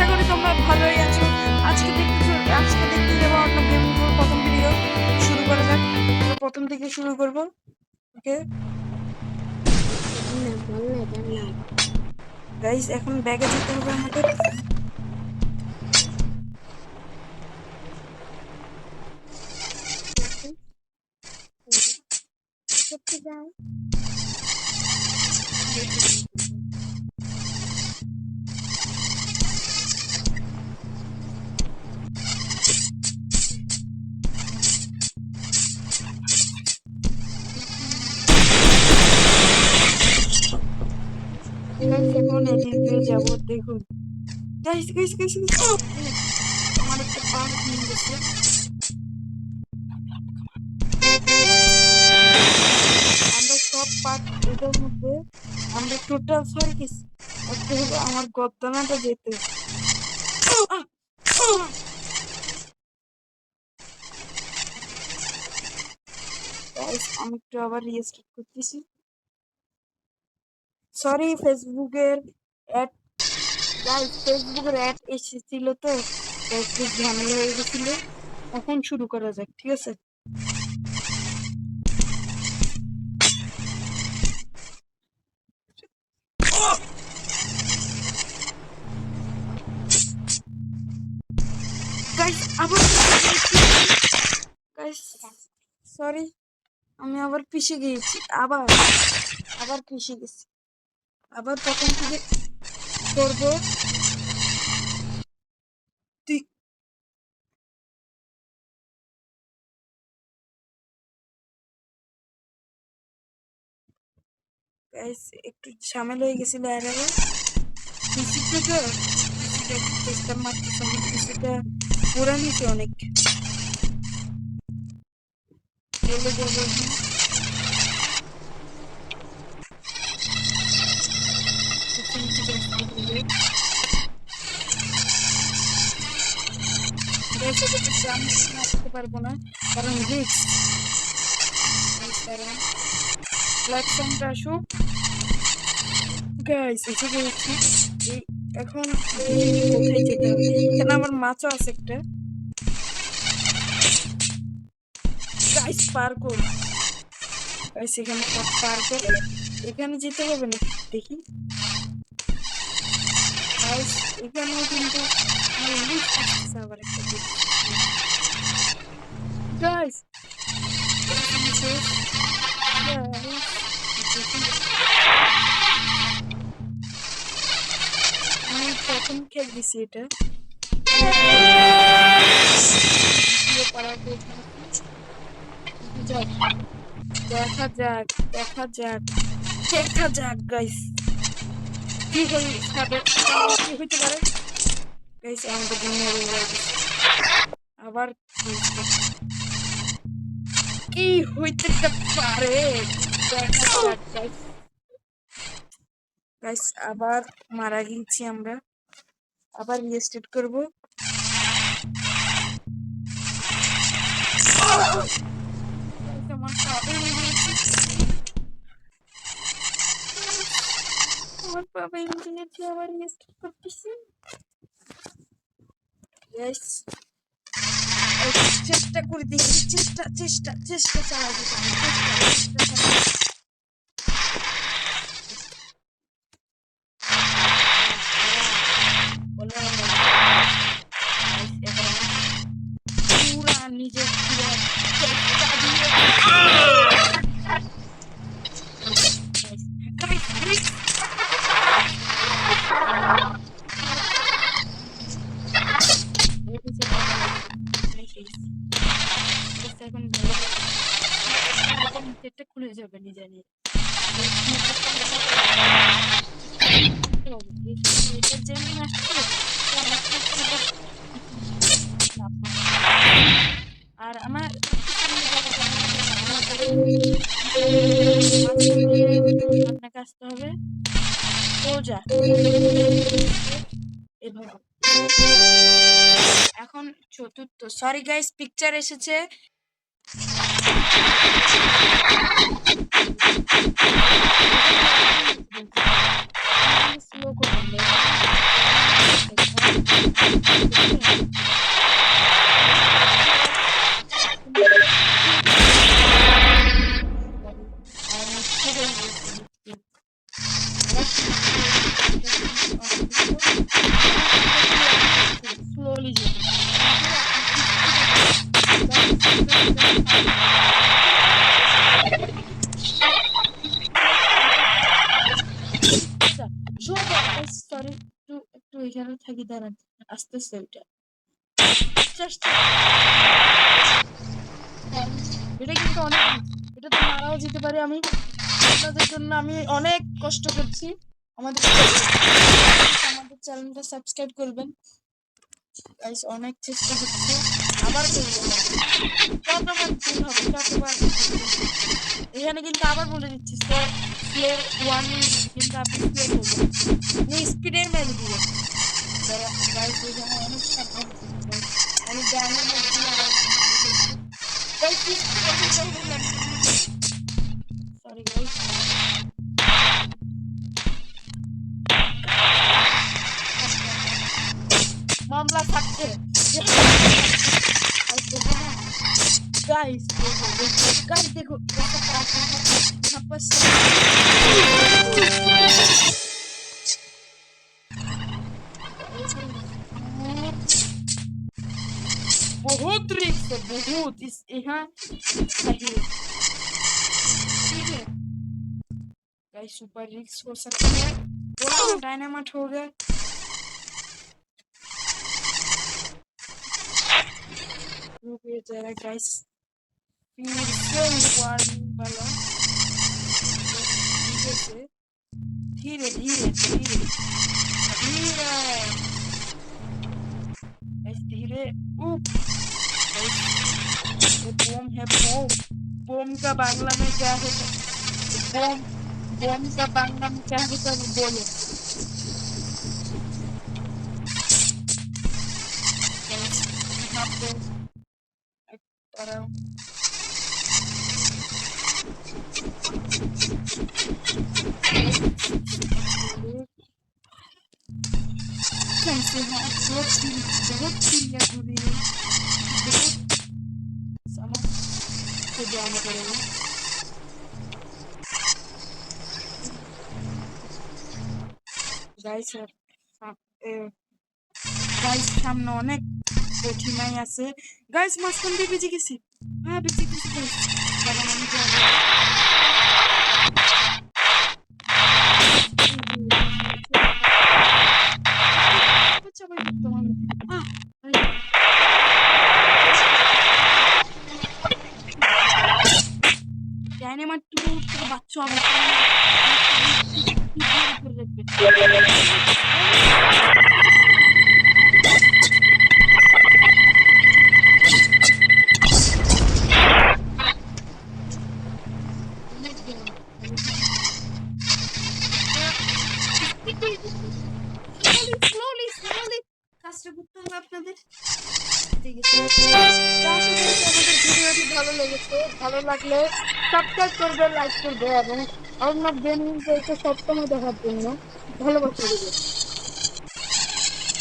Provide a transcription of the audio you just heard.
আশা করি তোমরা ভালোই আছো। আজকে দেখতে যাবো আমরা গেমিং প্রথম ভিডিও শুরু করা যাক। প্রথম থেকে শুরু করব। ওকে গাইস, এখন ব্যাগে যেতে হবে আমাদের। এখন এদিক দিয়ে যাবো। দেখুন গাইস গাইস গাইস, আমার একটা পার্ট নিয়ে গেছে। আমরা সব পার্ট এটার মধ্যে আমরা টোটাল 6 পিস। একটা হলো আমার গদ্দানাটা যেতে। গাইস আমি একটু আবার রিস্টার্ট করতেছি। সরি ফেসবুকের অ্যাড, গাইস ফেসবুকের অ্যাড এসেছিল তো একটু ঝামেলা হয়ে গেছিল। এখন শুরু করা যাক, ঠিক আছে? গাইস আবার গাইস সরি, আমি আবার পিছিয়ে গিয়েছি। আবার পিছিয়ে গেছি। আবার প্রথম থেকে করবো। গাইস একটু ঝামেলা হয়ে গেছিল এর আগে। পিসিটা তো পিসিটা চেষ্টা মারতেছে, আমার পিসিটা পুরা নিচে অনেক চলে যাবে। আসতে পারবো না কারণ রিস্ক। প্ল্যাটফর্মটা আসুক। গাইস এসে গেছি। এখন কোথায় যেতে হবে? এখানে আমার মাছও আছে একটা। গাইস পার কর। গাইস এখানে পার কর। এখানে যেতে হবে না দেখি। গাইস এখানেও কিন্তু লিফট আসছে আবার একটা দিক। গাইস আমি প্রথম খেল দিছি এটা। দেখা যাক দেখা যাক দেখা যাক গাইস কি হইতে পারে। গাইস আমাদের জন্য আবার কি হইতে পারে দেখা যাক গাইস। গাইস আবার মারা গেছি আমরা। আবার রিস্টার্ট করব। আমার বাবা ইঞ্জিনিয়ার আবার রিস্টার্ট করতেছি। গাইস চেষ্টা করে দেখি, চেষ্টা চেষ্টা চেষ্টা চালাতে পুরা নিজের এখন নেটটা খুলে যাবে নিজে নিজে। আর আমার আপনাকে আসতে হবে সোজা এভাবে। এখন চতুর্থ, সরি গাইস পিকচার এসেছে। স্লো করবেন। ওইখানে থাকি, দাঁড়ান আসতেছে ওইটা। এটা কিন্তু অনেক, এটা তো মারাও যেতে পারে। আমি আপনাদের জন্য আমি অনেক কষ্ট করছি। আমাদের চ্যানেলটা সাবস্ক্রাইব করবেন গাইস, অনেক চেষ্টা করছি, আবার করবো যতবার ভুল হবে ততবার। এখানে কিন্তু আবার বলে দিচ্ছি স্লো ওয়ার্নিং কিন্তু আপনি স্লো করবেন, স্পিডের মেরে দিবেন গাইস। এখানে অনেক সাবধান করতে হয়। আমি ব্যায়ামের মধ্যে সরি গাইস। মামলা থাকছে गाइस, गाइस देखो यहाँ पर बहुत रिस्क है, बहुत इस यहाँ सही है, ठीक है गाइस। सुपर रिस्क हो सकता है, बोला डायनामाइट हो गया। रुकिए जरा गाइस, फिर से वार्निंग वाला धीरे धीरे धीरे धीरे धीरे। बम है, बम। बम का बांग्ला में क्या होता है? बम, बम का बांग्ला में क्या होता है बोलो। यहाँ पे कैसे हैं बहुत सीरियस हो रही है, बहुत समझ के जाना पड़ेगा। গাইস গাইস সামনে অনেক কঠিনাই আছে গাইস, মাঝখান দিয়ে বেঁচে গেছি। হ্যাঁ বেঁচে গেছি গাইস, কারণ আমি ডাইনামাইট বাচ্চা আমার কাজটা করতে হবে আপনাদের। ঠিক আছে, আমাদের ভিডিওটি ভালো লেগেছে, ভালো লাগলে সাবস্ক্রাইব করবে, লাইক করবে এবং অন্য গেমিং সবসময় দেখার জন্য ভালোবাসা দেবে।